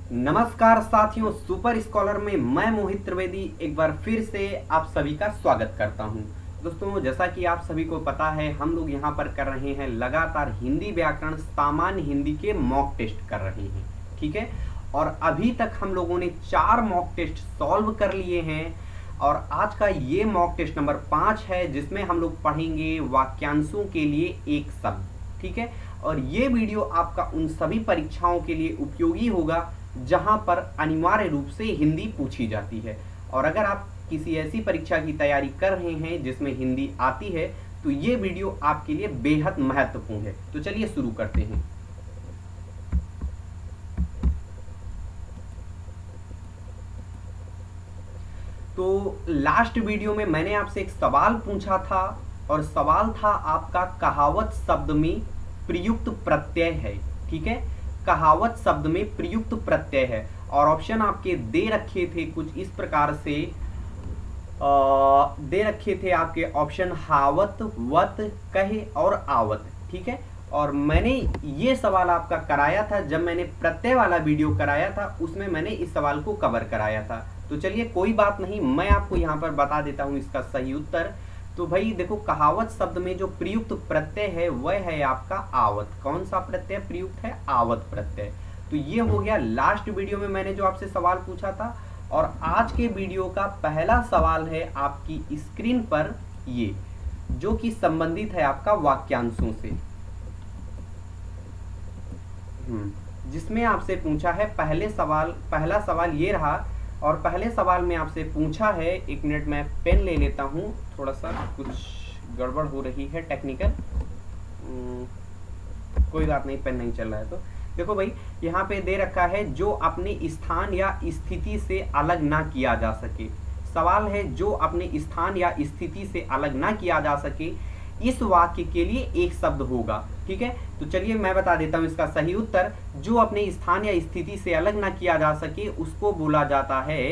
नमस्कार साथियों, super scholar में मैं मोहित त्रिवेदी एक बार फिर से आप सभी का स्वागत करता हूं। दोस्तों, जैसा कि आप सभी को पता है, हम लोग यहां पर कर रहे हैं लगातार हिंदी व्याकरण सामान्य हिंदी के मॉक टेस्ट कर रहे हैं। ठीक है, और अभी तक हम लोगों ने 4 मॉक टेस्ट सॉल्व कर लिए हैं और आज का ये मॉक टेस्ट नंबर 5 है, जिसमें हम लोग पढ़ेंगे वाक्यांशों के लिए एक शब्द। ठीक है, और ये वीडियो आपका उन सभी परीक्षाओं के लिए उपयोगी होगा जहां पर अनिवार्य रूप से हिंदी पूछी जाती है। और अगर आप किसी ऐसी परीक्षा की तैयारी कर रहे हैं जिसमें हिंदी आती है, तो ये वीडियो आपके लिए बेहद महत्वपूर्ण है। तो चलिए शुरू करते हैं। तो लास्ट वीडियो में मैंने आपसे एक सवाल पूछा था और सवाल था आपका कहावत शब्द में प्रयुक्त प्रत्यय है। ठीक है, कहावत शब्द में प्रयुक्त प्रत्यय है और ऑप्शन आपके दे रखे थे कुछ इस प्रकार से। दे रखे थे आपके ऑप्शन हावत, वत, कहे और आवत। ठीक है, और मैंने ये सवाल आपका कराया था जब मैंने प्रत्यय वाला वीडियो कराया था, उसमें मैंने इस सवाल को कवर कराया था। तो चलिए कोई बात नहीं, मैं आपको यहाँ पर बता देता हूँ इसका सही उत्तर। तो भाई देखो, कहावत शब्द में जो प्रयुक्त प्रत्यय है वह है आपका आवत। कौन सा प्रत्यय प्रयुक्त है? आवत प्रत्यय। तो ये हो गया लास्ट वीडियो में मैंने जो आपसे सवाल पूछा था। और आज के वीडियो का पहला सवाल है आपकी स्क्रीन पर, ये जो कि संबंधित है आपका वाक्यांशों से, जिसमें आपसे पूछा है पहला सवाल ये रहा। और पहले सवाल में आपसे पूछा है, एक मिनट मैं पेन ले लेता हूं, थोड़ा सा कुछ गड़बड़ हो रही है टेक्निकल। कोई बात नहीं, पेन नहीं चल रहा है। तो देखो भाई, यहाँ पे दे रखा है जो अपने स्थान या स्थिति से अलग ना किया जा सके। सवाल है जो अपने स्थान या स्थिति से अलग ना किया जा सके, इस वाक्य के लिए एक शब्द होगा। ठीक है, तो चलिए मैं बता देता हूं इसका सही उत्तर। जो अपने स्थान या स्थिति से अलग ना किया जा सके उसको बोला जाता है,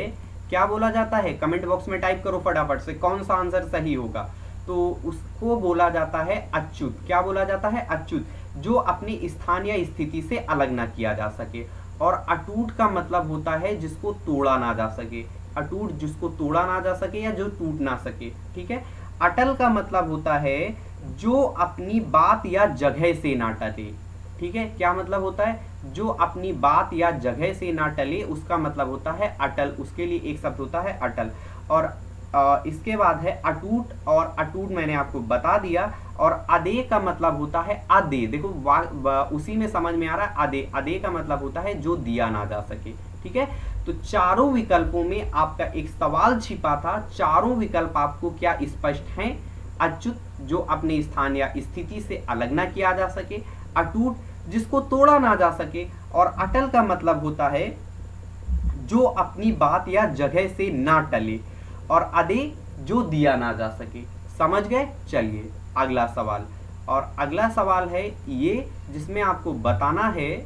क्या बोला जाता है? कमेंट बॉक्स में टाइप करो फटाफट से कौन सा आंसर सही होगा। तो उसको बोला जाता है अच्युत। क्या बोला जाता है? अच्युत। जो अपने स्थान या स्थिति से अलग ना किया जा सके। और अटूट का मतलब होता है जिसको तोड़ा ना जा सके। अटूट जिसको तोड़ा ना जा सके या जो टूट ना सके। ठीक है, अटल का मतलब होता है जो अपनी बात या जगह से ना टले। ठीक है, क्या मतलब होता है? जो अपनी बात या जगह से ना टले, उसका मतलब होता है अटल। उसके लिए एक शब्द होता है अटल। और इसके बाद है अटूट, और अटूट मैंने आपको बता दिया। और अदे का मतलब होता है अदे। देखो उसी में समझ में आ रहा है, अदे। अदे का मतलब होता है जो दिया ना जा सके। ठीक है, तो चारों विकल्पों में आपका एक सवाल छिपा था। चारों विकल्प आपको क्या स्पष्ट हैं? अच्युत, जो अपने स्थान या स्थिति से अलग ना किया जा सके। अटूट, जिसको तोड़ा ना जा सके। और अटल का मतलब होता है जो अपनी बात या जगह से ना टले। और अदे, जो दिया ना जा सके। समझ गए? चलिए अगला सवाल। और अगला सवाल है ये, जिसमें आपको बताना है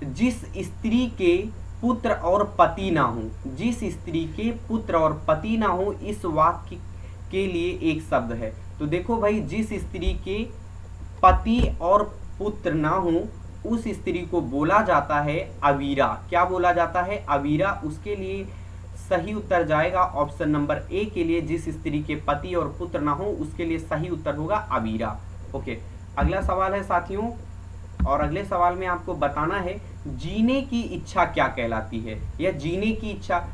जिस स्त्री के पुत्र और पति ना हो। जिस स्त्री के पुत्र और पति ना हो, इस वाक्य के लिए एक शब्द है। तो देखो भाई, जिस स्त्री के पति और पुत्र ना हो उस स्त्री को बोला जाता है अवीरा। क्या बोला जाता है? अवीरा। उसके लिए सही उत्तर जाएगा ऑप्शन नंबर ए के लिए। जिस स्त्री के पति और पुत्र ना हो उसके लिए सही उत्तर होगा अवीरा। ओके, अगला सवाल है साथियों, और अगले सवाल में आपको बताना है जीने की इच्छा क्या कहलाती है। या जीने की इच्छा,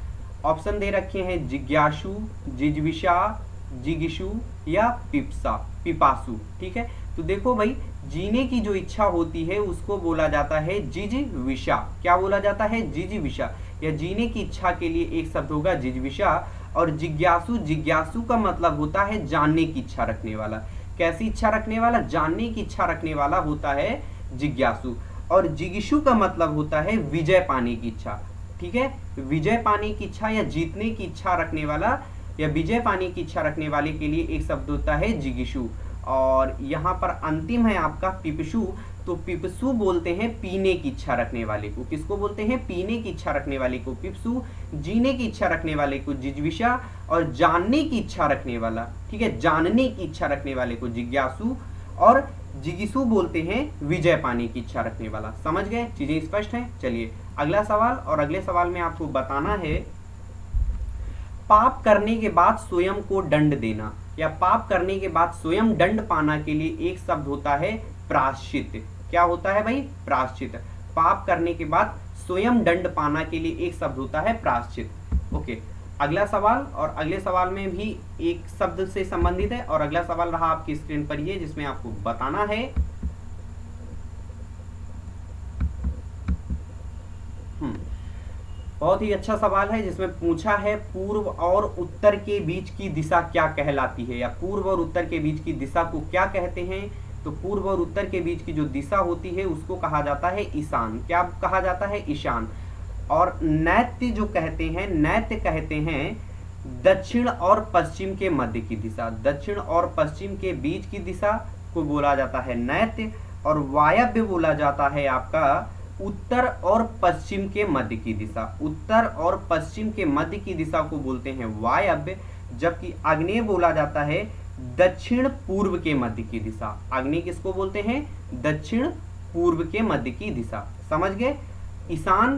ऑप्शन दे रखे हैं जिज्ञासु, जिज्विषा, जिगिशु या पिपासु। ठीक है, तो देखो भाई, जीने की जो इच्छा होती है उसको बोला जाता है जिज्विषा। क्या बोला जाता है? जिज्विषा। या जीने की इच्छा के लिए एक शब्द होगा जिज्विषा। और जिज्ञासु, जिज्ञासु का मतलब होता है जानने की इच्छा रखने वाला। कैसी इच्छा रखने वाला? जानने की इच्छा रखने वाला होता है जिज्ञासु। और जिगिशु का मतलब होता है विजय पाने की इच्छा। ठीक है, विजय पाने की इच्छा या जीतने की इच्छा रखने वाला या विजय पाने की इच्छा रखने वाले के लिए एक शब्द होता है जिगिशु। और यहाँ पर अंतिम है आपका पिपसु। तो पिपसु बोलते हैं पीने की इच्छा रखने वाले को। किसको बोलते हैं? पीने की इच्छा रखने वाले को पिपसु, जीने की इच्छा रखने वाले को जिज्विषा, और जानने की इच्छा रखने वाला, ठीक है, जानने की इच्छा रखने वाले को जिज्ञासु, और जिगिसु बोलते हैं विजय पाने की इच्छा रखने वाला। समझ गए? चीजें स्पष्ट हैं? चलिए अगला सवाल, और अगले सवाल में आपको बताना है पाप करने के बाद स्वयं को दंड देना, या पाप करने के बाद स्वयं दंड पाना के लिए एक शब्द होता है प्रायश्चित। क्या होता है भाई? प्रायश्चित। पाप करने के बाद स्वयं दंड पाना के लिए एक शब्द होता है प्रायश्चित। ओके, अगला सवाल, और अगले सवाल में भी एक शब्द से संबंधित है, और अगला सवाल रहा आपकी स्क्रीन पर ये, जिसमें आपको बताना है बहुत ही अच्छा सवाल है, जिसमें पूछा है पूर्व और उत्तर के बीच की दिशा क्या कहलाती है, या पूर्व और उत्तर के बीच की दिशा को क्या कहते हैं। तो पूर्व और उत्तर के बीच की जो दिशा होती है उसको कहा जाता है ईशान। क्या कहा जाता है? ईशान। और नैत्य जो कहते हैं, नैत्य कहते हैं दक्षिण और पश्चिम के मध्य की दिशा। दक्षिण और पश्चिम के बीच की दिशा को बोला जाता है नैत्य, और वायव्य बोला जाता है आपका उत्तर और पश्चिम के मध्य की दिशा। उत्तर और पश्चिम के मध्य की दिशा को बोलते हैं वायव्य, जबकि आग्नेय बोला जाता है दक्षिण पूर्व के मध्य की दिशा। आग्नेय किसको बोलते हैं? दक्षिण पूर्व के मध्य की दिशा। समझ गए? ईशान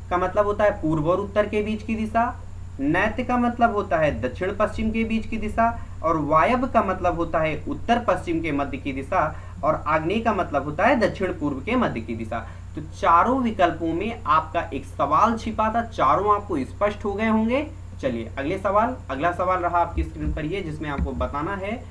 का मतलब होता है पूर्व और उत्तर के बीच की दिशा, नैत्य का मतलब होता है दक्षिण पश्चिम के बीच की दिशा, और वायव्य का मतलब होता है उत्तर पश्चिम के मध्य की दिशा, और आग्नेय का मतलब होता है दक्षिण पूर्व के मध्य की दिशा। तो चारों विकल्पों में आपका एक सवाल छिपा था, चारों आपको स्पष्ट हो गए होंगे। चलिए अगले सवाल, अगला सवाल रहा आपकी स्क्रीन पर ये, जिसमें आपको बताना है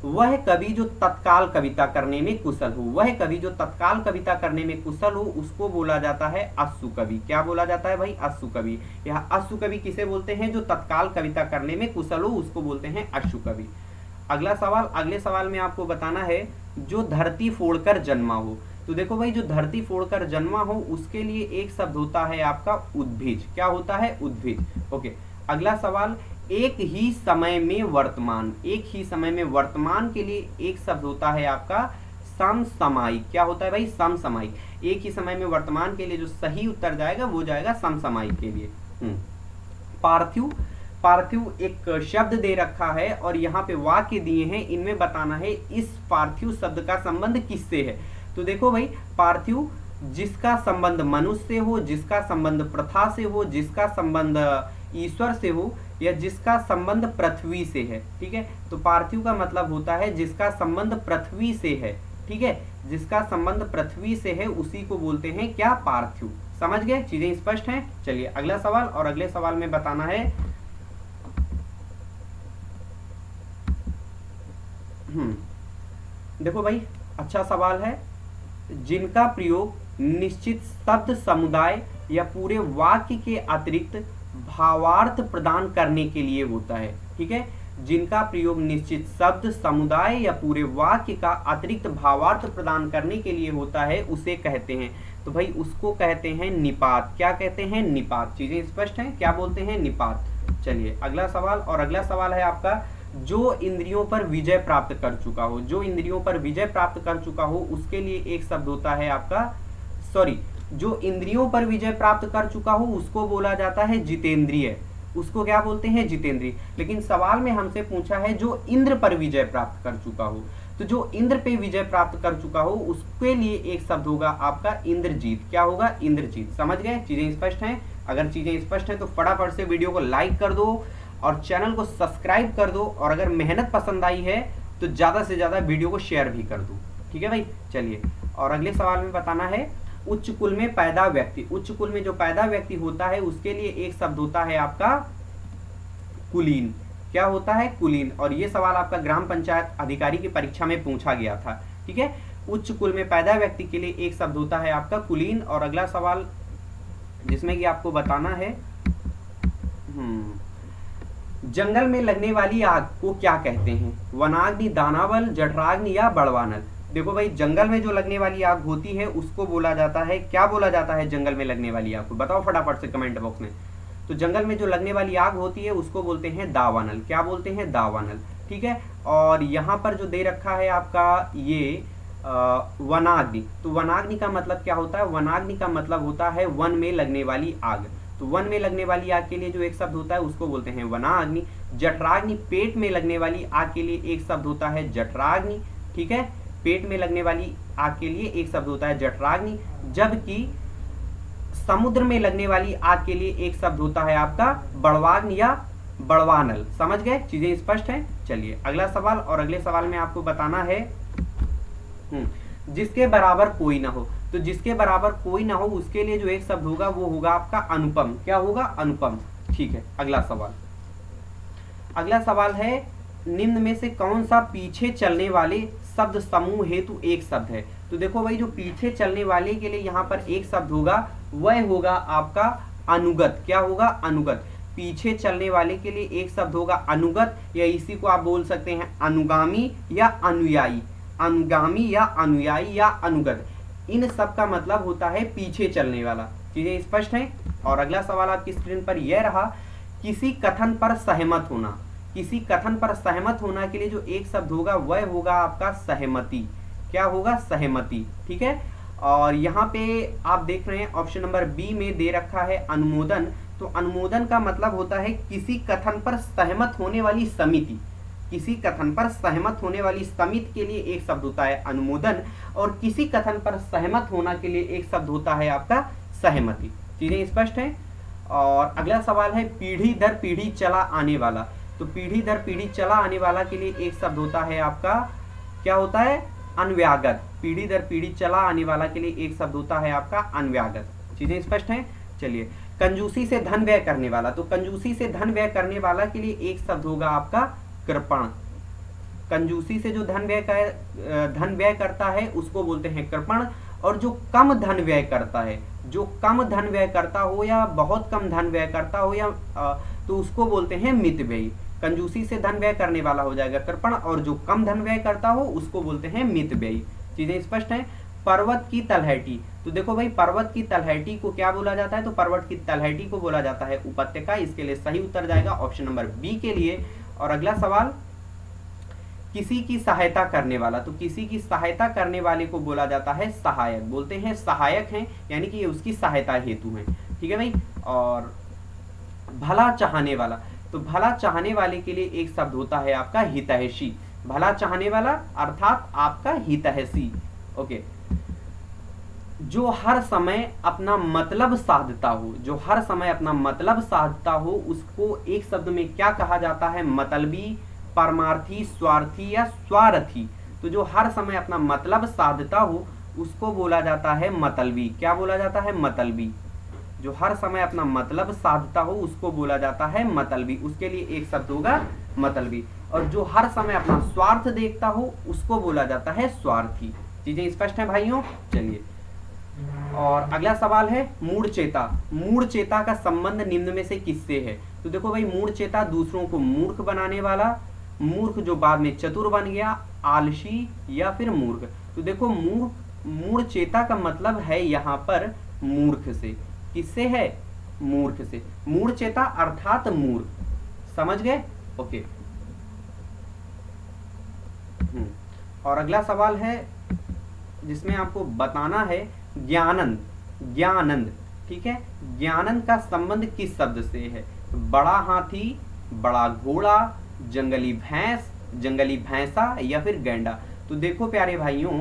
वह कवि जो तत्काल कविता करने में कुशल हो। वह कवि जो तत्काल कविता करने में कुशल हो उसको बोला जाता है अश्रु कवि। क्या बोला जाता है भाई? अश्रु कवि। यह अश्रु कवि किसे बोलते हैं? जो तत्काल कविता करने में कुशल हो उसको बोलते हैं अश्रु कवि। अगला सवाल, अगले सवाल में आपको बताना है जो धरती फोड़कर जन्मा हो। तो देखो भाई, जो धरती फोड़कर जन्मा हो उसके लिए एक शब्द होता है आपका उद्भिज। क्या होता है? उद्भिज। ओके, अगला सवाल, एक ही समय में वर्तमान। एक ही समय में वर्तमान के लिए एक शब्द होता है आपका समसामयिक। क्या होता है भाई? समसामयिक। एक ही समय में वर्तमान के लिए जो सही उत्तर जाएगा वो जाएगा समसामयिक के लिए। पार्थिव, पार्थिव एक शब्द दे रखा है और यहाँ पे वाक्य दिए हैं, इनमें बताना है इस पार्थिव शब्द का संबंध किससे है। तो देखो भाई, पार्थिव जिसका संबंध मनुष्य से हो, जिसका संबंध प्रथा से हो, जिसका संबंध ईश्वर से हो, या जिसका संबंध पृथ्वी से है। ठीक है, तो पार्थिव का मतलब होता है जिसका संबंध पृथ्वी से है। ठीक है, जिसका संबंध पृथ्वी से है उसी को बोलते हैं क्या? पार्थिव। समझ गए? चीजें स्पष्ट हैं? चलिए अगला सवाल, और अगले सवाल में बताना है देखो भाई, अच्छा सवाल है। जिनका प्रयोग निश्चित शब्द समुदाय या पूरे वाक्य के अतिरिक्त भावार्थ प्रदान करने के लिए होता है। ठीक है, जिनका प्रयोग निश्चित शब्द समुदाय या पूरे वाक्य का अतिरिक्त भावार्थ प्रदान करने के लिए होता है उसे कहते हैं। तो भाई उसको कहते हैं निपात। क्या कहते हैं? निपात। चीजें स्पष्ट हैं? क्या बोलते हैं? निपात। चलिए अगला सवाल, और अगला सवाल है आपका जो इंद्रियों पर विजय प्राप्त कर चुका हो। जो इंद्रियों पर विजय प्राप्त कर चुका हो उसके लिए एक शब्द होता है आपका, सॉरी, जो इंद्रियों पर विजय प्राप्त कर चुका हो उसको बोला जाता है जितेंद्रिय। उसको क्या बोलते हैं? जितेंद्रिय। लेकिन सवाल में हमसे पूछा है जो इंद्र पर विजय प्राप्त कर चुका हो, तो जो इंद्र पे विजय प्राप्त कर चुका हो उसके लिए एक शब्द होगा आपका इंद्रजीत। क्या होगा? इंद्रजीत। समझ गए? चीजें स्पष्ट हैं? अगर चीजें स्पष्ट हैं तो फटाफट से वीडियो को लाइक कर दो और चैनल को सब्सक्राइब कर दो, और अगर मेहनत पसंद आई है तो ज्यादा से ज्यादा वीडियो को शेयर भी कर दो। ठीक है भाई? चलिए, और अगले सवाल में बताना है उच्च कुल में पैदा व्यक्ति। उच्च कुल में जो पैदा व्यक्ति होता है उसके लिए एक शब्द होता है आपका कुलीन। क्या होता है? कुलीन। और ये सवाल आपका ग्राम पंचायत अधिकारी की परीक्षा में पूछा गया था। ठीक है, उच्च कुल में पैदा व्यक्ति के लिए एक शब्द होता है आपका कुलीन। और अगला सवाल जिसमें कि आपको बताना है जंगल में लगने वाली आग को क्या कहते हैं? वनाग्नि, दानावल, जठराग्नि या बड़वानल। देखो भाई, जंगल में जो लगने वाली आग होती है उसको बोला जाता है, क्या बोला जाता है जंगल में लगने वाली आग को? बताओ फटाफट से कमेंट बॉक्स में। तो जंगल में जो लगने वाली आग होती है उसको बोलते हैं दावानल। क्या बोलते हैं? दावानल। ठीक है, और यहाँ पर जो दे रखा है आपका ये वनाग्नि, तो वनाग्नि का मतलब क्या होता है? वनाग्नि का मतलब होता है वन में लगने वाली आग। तो वन में लगने वाली आग के लिए जो एक शब्द होता है उसको बोलते हैं वनाग्नि। जठराग्नि, पेट में लगने वाली आग के लिए एक शब्द होता है जठराग्नि। ठीक है, पेट में लगने वाली आग के लिए एक शब्द होता है जठराग्नि। जबकि समुद्र में लगने वाली आग के लिए एक शब्द होता है आपका बड़वाग्न या बड़वानल। समझ गए? चीजें स्पष्ट हैं? चलिए अगला सवाल, और अगले सवाल में आपको बताना है जिसके बराबर कोई ना हो। तो जिसके बराबर कोई ना हो उसके लिए जो एक शब्द होगा वो होगा आपका अनुपम। क्या होगा? अनुपम। ठीक है, अगला सवाल। अगला सवाल है निम्न में से कौन सा पीछे चलने वाले शब्द समूह हेतु एक शब्द है? तो देखो भाई, जो पीछे चलने वाले के लिए यहाँ पर एक शब्द होगा वह होगा आपका अनुगत। क्या होगा? अनुगत। पीछे चलने वाले के लिए एक शब्द होगा अनुगत, या इसी को आप बोल सकते हैं अनुगामी या अनुयायी। अनुगामी या अनुयायी या अनुगत, इन सब का मतलब होता है पीछे चलने वाला। चीजें स्पष्ट हैं? और अगला सवाल आपकी स्क्रीन पर यह रहा, किसी कथन पर सहमत होना। किसी कथन पर सहमत होना के लिए जो एक शब्द होगा वह होगा आपका सहमति। क्या होगा? सहमति। ठीक है, और यहाँ पे आप देख रहे हैं ऑप्शन नंबर बी में दे रखा है अनुमोदन। तो अनुमोदन का मतलब होता है किसी कथन पर सहमत होने वाली समिति। किसी कथन पर सहमत होने वाली समिति के लिए एक शब्द होता है अनुमोदन, और किसी कथन पर सहमत होना के लिए एक शब्द होता है आपका सहमति। चीजें स्पष्ट हैं? और अगला सवाल है पीढ़ी दर पीढ़ी चला आने वाला। तो पीढ़ी दर पीढ़ी चला आने वाला के लिए एक शब्द होता है आपका, क्या होता है? अन्व्यागत। पीढ़ी दर पीढ़ी चला आने वाला के लिए एक शब्द होता है आपका अन्व्यागत। चीजें स्पष्ट हैं? चलिए, कंजूसी से धन व्यय करने वाला। तो कंजूसी से धन व्यय करने वाला के लिए एक शब्द होगा आपका कृपण। कंजूसी से जो धन व्यय करता है उसको बोलते हैं कृपण, और जो कम धन व्यय करता है, जो कम धन व्यय करता हो या बहुत कम धन व्यय करता हो या तो उसको बोलते हैं मितव्ययी। कंजूसी से धन व्यय करने वाला हो जाएगा कृपण, और जो कम धन व्यय करता हो उसको बोलते हैं मितव्ययी। चीजें स्पष्ट हैं? पर्वत की तलहटी। तो देखो भाई, पर्वत की तलहटी को क्या बोला जाता है? तो पर्वत की तलहटी को बोला जाता है उपत्यका। इसके लिए सही उत्तर जाएगा ऑप्शन नंबर बी के लिए। और अगला सवाल, किसी की सहायता करने वाला। तो किसी की सहायता करने वाले को बोला जाता है सहायक। बोलते हैं सहायक हैं, यानी कि ये उसकी सहायता हेतु है। ठीक है भाई। और भला चाहने वाला। तो भला चाहने वाले के लिए एक शब्द होता है आपका हितैषी। भला चाहने वाला अर्थात आपका हितैषी। ओके। जो हर समय अपना मतलब साधता हो, जो हर समय अपना मतलब साधता हो, उसको एक शब्द में क्या कहा जाता है? मतलबी, परमार्थी, स्वार्थी या स्वार्थी। तो जो हर समय अपना मतलब साधता हो उसको बोला जाता है मतलबी। क्या बोला जाता है? मतलबी। जो हर समय अपना मतलब साधता हो उसको बोला जाता है मतलबी। उसके लिए एक शब्द होगा मतलबी। और जो हर समय अपना स्वार्थ देखता हो उसको बोला जाता है स्वार्थी। चीजें स्पष्ट हैं भाइयों? चलिए, और अगला सवाल है मूढ़ चेता। मूढ़ चेता का संबंध निम्न में से किससे है? तो देखो भाई, मूढ़ चेता दूसरों को मूर्ख बनाने वाला, मूर्ख जो बाद में चतुर बन गया, आलसी या फिर मूर्ख। तो देखो, मूढ़ चेता का मतलब है यहाँ पर मूर्ख से। किससे है? मूर्ख से। मूढ़ चेता अर्थात मूर्ख। समझ गए? ओके। और अगला सवाल है जिसमें आपको बताना है ज्ञानंद। ज्ञानंद, ठीक है। ज्ञानंद का संबंध किस शब्द से है? बड़ा हाथी, बड़ा घोड़ा, जंगली भैंस, जंगली भैंसा या फिर गैंडा। तो देखो प्यारे भाइयों,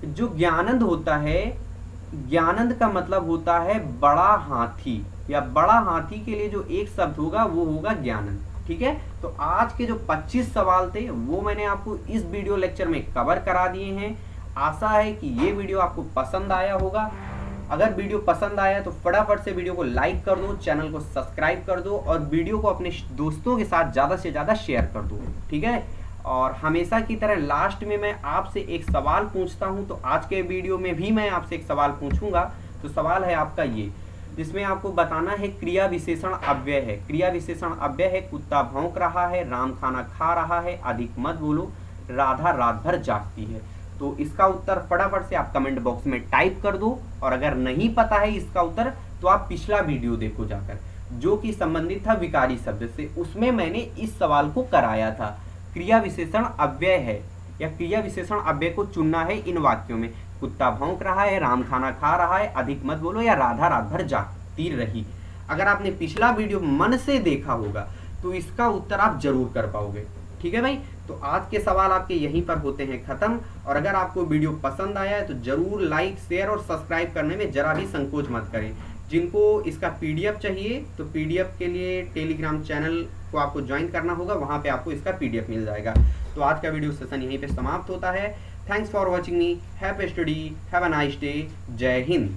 जो ज्ञानंद होता है, ज्ञानंद का मतलब होता है बड़ा हाथी, या बड़ा हाथी के लिए जो एक शब्द होगा वो होगा ज्ञानंद। ठीक है। तो आज के जो 25 सवाल थे वो मैंने आपको इस वीडियो लेक्चर में कवर करा दिए हैं। आशा है कि ये वीडियो आपको पसंद आया होगा। अगर वीडियो पसंद आया तो फटाफट से वीडियो को लाइक कर दो, चैनल को सब्सक्राइब कर दो और वीडियो को अपने दोस्तों के साथ ज़्यादा से ज़्यादा शेयर कर दो। ठीक है। और हमेशा की तरह लास्ट में मैं आपसे एक सवाल पूछता हूं, तो आज के वीडियो में भी मैं आपसे एक सवाल पूछूंगा। तो सवाल है आपका ये, जिसमें आपको बताना है क्रिया विशेषण अव्यय है। क्रिया विशेषण अव्यय है कुत्ता भौंक रहा है, राम खाना खा रहा है, अधिक मत बोलो, राधा रात भर जागती है। तो इसका उत्तर फटाफट से आप कमेंट बॉक्स में टाइप कर दो। और अगर नहीं पता है इसका उत्तर तो आप पिछला वीडियो देखो जाकर, जो कि संबंधित था विकारी शब्द से। उसमें मैंने इस सवाल को कराया था। क्रिया विशेषण अव्यय है या क्रिया विशेषण अव्यय को चुनना है इन वाक्यों में। कुत्ता भौंक रहा है, राम खाना खा रहा है, अधिक मत बोलो या राधा रात भर जागती रही। अगर आपने पिछला वीडियो मन से देखा होगा तो इसका उत्तर आप जरूर कर पाओगे। ठीक है भाई। तो आज के सवाल आपके यहीं पर होते हैं खत्म। और अगर आपको वीडियो पसंद आया है तो जरूर लाइक, शेयर और सब्सक्राइब करने में जरा भी संकोच मत करें, जिनको इसका पीडीएफ चाहिए तो पीडीएफ के लिए टेलीग्राम चैनल को आपको ज्वाइन करना होगा, वहाँ पे आपको इसका पीडीएफ मिल जाएगा। तो आज का वीडियो सेशन यहीं पे समाप्त होता है। Thanks for watching me, have a study, have a nice day, जय हिंद।